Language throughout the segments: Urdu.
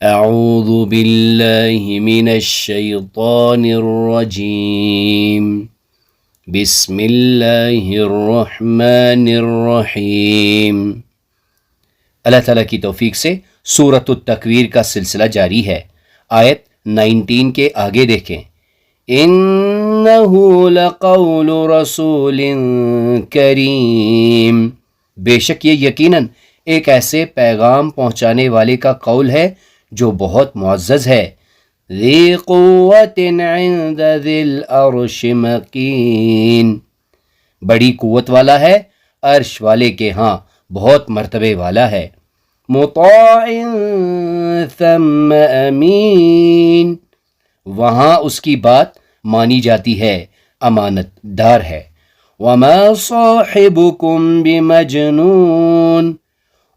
اعوذ باللہ من الشیطان الرجیم بسم اللہ الرحمن الرحیم۔ اللہ تعالیٰ کی توفیق سے سورۃ التکویر کا سلسلہ جاری ہے۔ آیت 19 کے آگے دیکھیں۔ انہ لقول رسول کریم، بے شک یہ یقیناً ایک ایسے پیغام پہنچانے والے کا قول ہے جو بہت معزز ہے۔ ذی قوت عند ذی العرش مکین، بڑی قوت والا ہے، عرش والے کے ہاں بہت مرتبے والا ہے۔ مطاع ثم امین، وہاں اس کی بات مانی جاتی ہے، امانت دار ہے۔ وما صاحبکم بمجنون،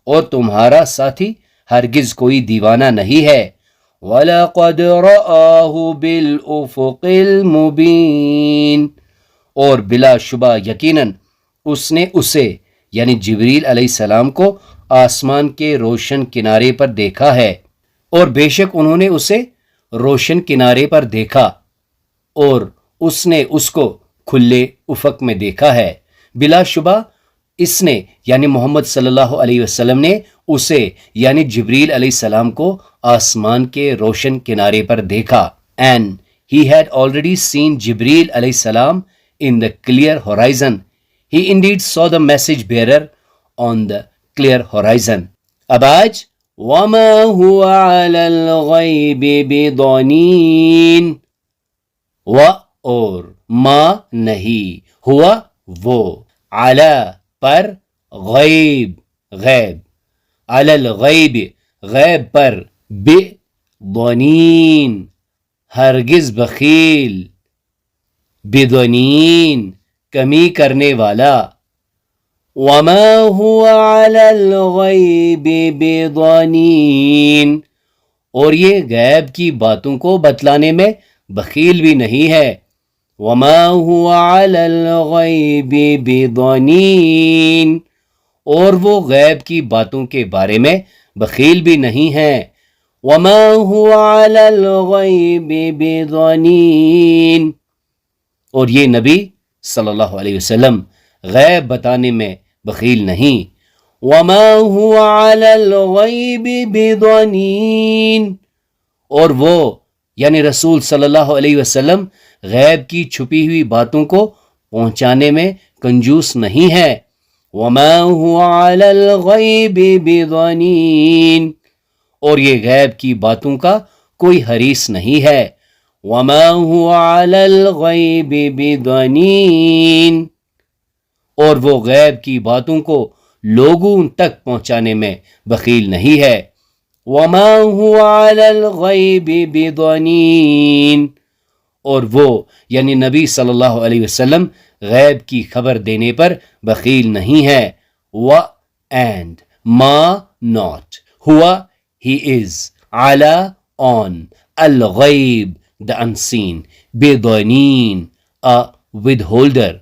اور تمہارا ساتھی ہرگز کوئی دیوانہ نہیں ہے۔ وَلَقَدْ رَآهُ بِالْأُفُقِ الْمُبِينِ، اور بلا شبہ یقیناً اس نے اسے یعنی جبریل علیہ السلام کو آسمان کے روشن کنارے پر دیکھا ہے، اور بے شک انہوں نے اسے روشن کنارے پر دیکھا اور اس نے اس کو کھلے افق میں دیکھا ہے۔ بلا شبہ اس نے یعنی محمد صلی اللہ علیہ وسلم نے اسے یعنی جبریل علیہ السلام کو آسمان کے روشن کنارے پر دیکھا۔ And he had already seen Jibreel علیہ السلام in the clear horizon. He indeed saw the message bearer on the clear horizon. اب آج وَمَا هُوَ عَلَى الْغَيْبِ بِضَنِينٍ، و اور ما نہیں، ہوا وہ، علی پر، غیب غیب، علی الغیب غیب پر، بضنین ہرگز بخیل، بضنین کمی کرنے والا۔ وما هو علی الغیب بضنین، اور یہ غیب کی باتوں کو بتلانے میں بخیل بھی نہیں ہے۔ وما هو علی الغیب بضنین، اور وہ غیب کی باتوں کے بارے میں بخیل بھی نہیں ہے۔ وما هو علی الغیب بضنین، اور یہ نبی صلی اللہ علیہ وسلم غیب بتانے میں بخیل نہیں۔ وما هو علی الغیب بضنین، اور وہ یعنی رسول صلی اللہ علیہ وسلم غیب کی چھپی ہوئی باتوں کو پہنچانے میں کنجوس نہیں ہے۔ وما هو علی الغیب بضنین، اور یہ غیب کی باتوں کا کوئی حریص نہیں ہے۔ وما هو علی الغیب بضنین، اور وہ غیب کی باتوں کو لوگوں تک پہنچانے میں بخیل نہیں ہے۔ وما هو علی الغیب بضنین، اور وہ یعنی نبی صلی اللہ علیہ وسلم غیب کی خبر دینے پر بخیل نہیں ہے۔ and ما not، ہوا he is، علی on، الغیب the unseen، بضنین a withholder۔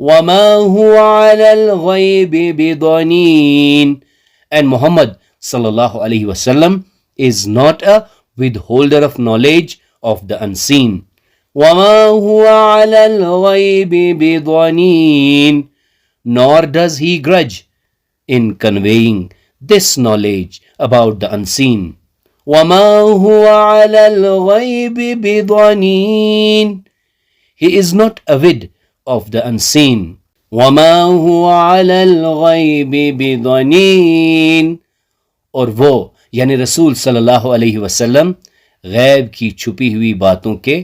وما هو علی الغیب بضنین، and Muhammad صلی اللہ علیہ وسلم is not a withholder of knowledge of the unseen۔ وما هو علی الغیب بضنین، nor does he grudge in conveying this knowledge about the unseen۔ وما هو علی الغیب بضنین، he is not avid of the unseen۔ وما هو علی الغیب بضنین، اور وہ یعنی رسول صلی اللہ علیہ وسلم غیب کی چھپی ہوئی باتوں کے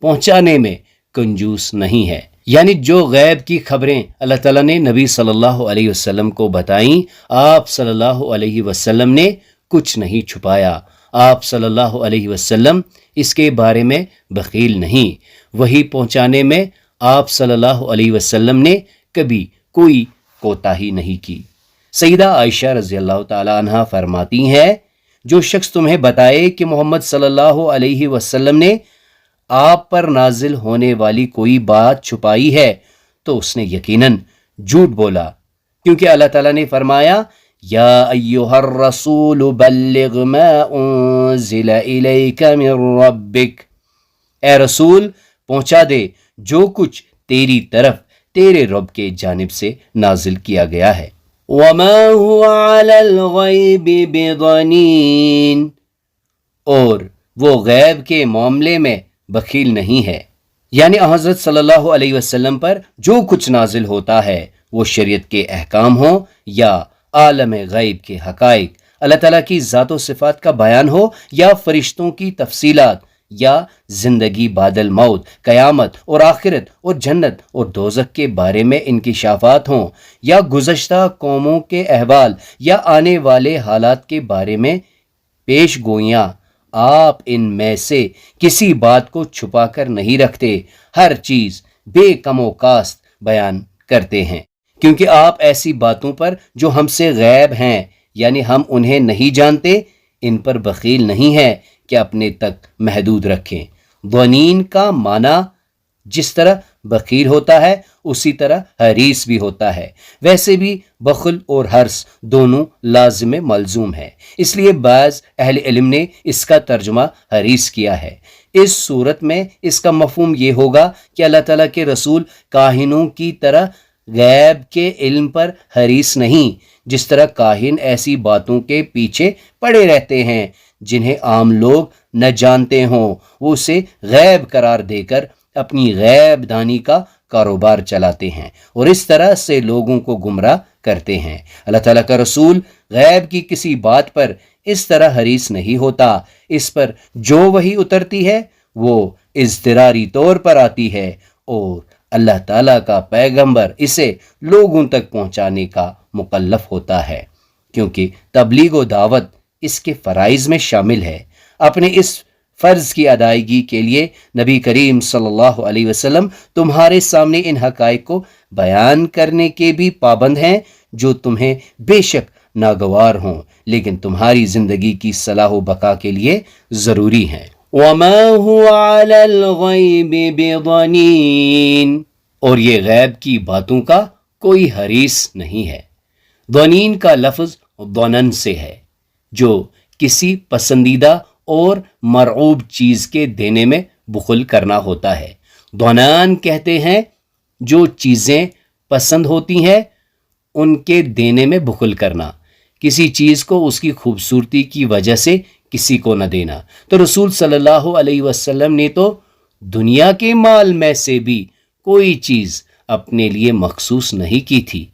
پہنچانے میں کنجوس نہیں ہے۔ یعنی جو غیب کی خبریں اللہ تعالیٰ نے نبی صلی اللہ علیہ وسلم کو بتائیں، آپ صلی اللہ علیہ وسلم نے کچھ نہیں چھپایا۔ آپ صلی اللہ علیہ وسلم اس کے بارے میں بخیل نہیں۔ وہی پہنچانے میں آپ صلی اللہ علیہ وسلم نے کبھی کوئی کوتاہی نہیں کی۔ سیدہ عائشہ رضی اللہ تعالی عنہ فرماتی ہیں، جو شخص تمہیں بتائے کہ محمد صلی اللہ علیہ وسلم نے آپ پر نازل ہونے والی کوئی بات چھپائی ہے تو اس نے یقیناً جھوٹ بولا، کیونکہ اللہ تعالیٰ نے فرمایا یا ایھا الرسول بلغ ما انزل الیک من ربک، اے رسول پہنچا دے جو کچھ تیری طرف تیرے رب کے جانب سے نازل کیا گیا ہے۔ وما هو علی الغیب بضنین، اور وہ غیب کے معاملے میں بخیل نہیں ہے، یعنی حضرت صلی اللہ علیہ وسلم پر جو کچھ نازل ہوتا ہے، وہ شریعت کے احکام ہوں یا عالم غیب کے حقائق، اللہ تعالیٰ کی ذات و صفات کا بیان ہو یا فرشتوں کی تفصیلات، یا زندگی بعد الموت، قیامت اور آخرت اور جنت اور دوزخ کے بارے میں انکشافات ہوں، یا گزشتہ قوموں کے احوال یا آنے والے حالات کے بارے میں پیش گوئیاں، آپ ان میں سے کسی بات کو چھپا کر نہیں رکھتے، ہر چیز بے کم و کاست بیان کرتے ہیں، کیونکہ آپ ایسی باتوں پر جو ہم سے غیب ہیں، یعنی ہم انہیں نہیں جانتے، ان پر بخیل نہیں ہے کہ اپنے تک محدود رکھیں۔ ظنین کا معنی جس طرح بخیل ہوتا ہے اسی طرح حریص بھی ہوتا ہے، ویسے بھی بخل اور حرص دونوں لازم ملزوم ہے، اس لیے بعض اہل علم نے اس کا ترجمہ حریص کیا ہے۔ اس صورت میں اس کا مفہوم یہ ہوگا کہ اللہ تعالیٰ کے رسول کاہنوں کی طرح غیب کے علم پر حریص نہیں، جس طرح کاہن ایسی باتوں کے پیچھے پڑے رہتے ہیں جنہیں عام لوگ نہ جانتے ہوں، وہ اسے غیب قرار دے کر اپنی غیب دانی کا کاروبار چلاتے ہیں اور اس طرح سے لوگوں کو گمراہ کرتے ہیں۔ اللہ تعالیٰ کا رسول غیب کی کسی بات پر اس طرح حریص نہیں ہوتا، اس پر جو وحی اترتی ہے وہ اضطراری طور پر آتی ہے اور اللہ تعالیٰ کا پیغمبر اسے لوگوں تک پہنچانے کا مکلف ہوتا ہے، کیونکہ تبلیغ و دعوت اس کے فرائض میں شامل ہے۔ اپنے اس فرض کی ادائیگی کے لیے نبی کریم صلی اللہ علیہ وسلم تمہارے سامنے ان حقائق کو بیان کرنے کے بھی پابند ہیں جو تمہیں بے شک ناگوار ہوں، لیکن تمہاری زندگی کی صلاح و بقا کے لیے ضروری ہیں۔ وَمَا هُوَ عَلَى الْغَيْبِ بِضَنِينٍ، اور یہ غیب کی باتوں کا کوئی حریص نہیں ہے۔ ضنین کا لفظ ظنن سے ہے، جو کسی پسندیدہ اور مرعوب چیز کے دینے میں بخل کرنا ہوتا ہے۔ ظنان کہتے ہیں جو چیزیں پسند ہوتی ہیں ان کے دینے میں بخل کرنا، کسی چیز کو اس کی خوبصورتی کی وجہ سے کسی کو نہ دینا۔ تو رسول صلی اللہ علیہ وسلم نے تو دنیا کے مال میں سے بھی کوئی چیز اپنے لیے مخصوص نہیں کی تھی،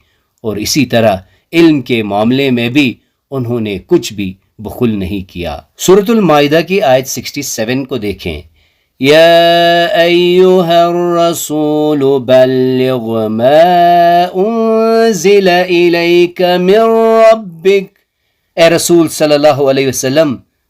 اور اسی طرح علم کے معاملے میں بھی انہوں نے کچھ بھی بخل نہیں کیا۔ سورۃ المائدہ کی آیت 67 کو دیکھیں، یا ایھا الرسول بلغ ما انزل الیک من ربک، اے رسول صلی اللہ علیہ وسلم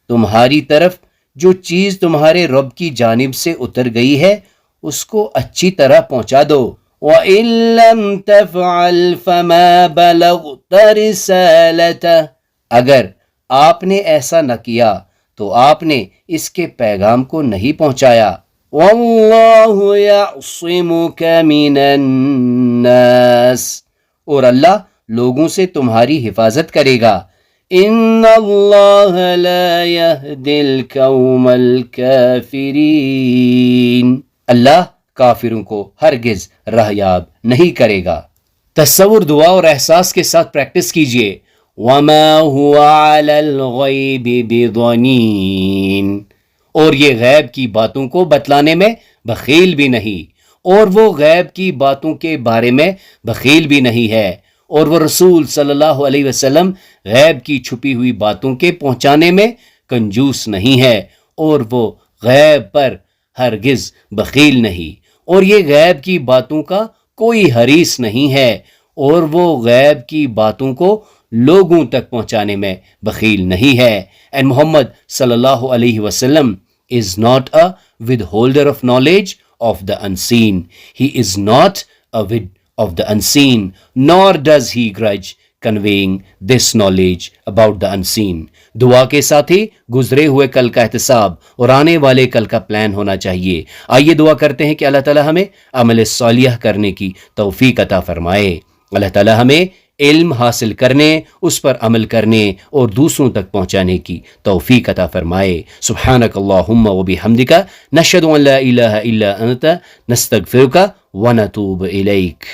تمہاری طرف جو چیز تمہارے رب کی جانب سے اتر گئی ہے اس کو اچھی طرح پہنچا دو۔ وَإِن لَّمْ تَفْعَلْ فَمَا بَلَغْتَ رِسَالَتَهُ، اگر آپ نے ایسا نہ کیا تو آپ نے اس کے پیغام کو نہیں پہنچایا۔ وَاللَّهُ يَعْصِمُكَ مِنَ النَّاسِ، اور اللہ لوگوں سے تمہاری حفاظت کرے گا۔ ان اللہ لا يهدي القوم الكافرین، اللہ کافروں کو ہرگز راہیاب نہیں کرے گا۔ تصور، دعا اور احساس کے ساتھ پریکٹس کیجئے۔ وما هو علی الغیب بضنین، اور یہ غیب کی باتوں کو بتلانے میں بخیل بھی نہیں، اور وہ غیب کی باتوں کے بارے میں بخیل بھی نہیں ہے، اور وہ رسول صلی اللہ علیہ وسلم غیب کی چھپی ہوئی باتوں کے پہنچانے میں کنجوس نہیں ہے، اور وہ غیب پر ہرگز بخیل نہیں، اور یہ غیب کی باتوں کا کوئی حریص نہیں ہے، اور وہ غیب کی باتوں کو لوگوں تک پہنچانے میں بخیل نہیں ہے۔ اینڈ محمد صلی اللہ علیہ وسلم is not a withholder of knowledge of the unseen. He is not a withholder of the unseen, nor does he grudge conveying this knowledge about the unseen. دعا کے ساتھ ہی گزرے ہوئے کل کا احتساب اور آنے والے کل کا پلان ہونا چاہیے۔ آئیے دعا کرتے ہیں کہ اللہ تعالی ہمیں عمل صالح کرنے کی توفیق عطا فرمائے۔ اللہ تعالی ہمیں علم حاصل کرنے، اس پر عمل کرنے اور دوسروں تک پہنچانے کی توفیق عطا فرمائے۔ سبحانک اللہم و بحمدک، نشہد ان لا الہ الا انت، نستغفرک و نتوب الیک۔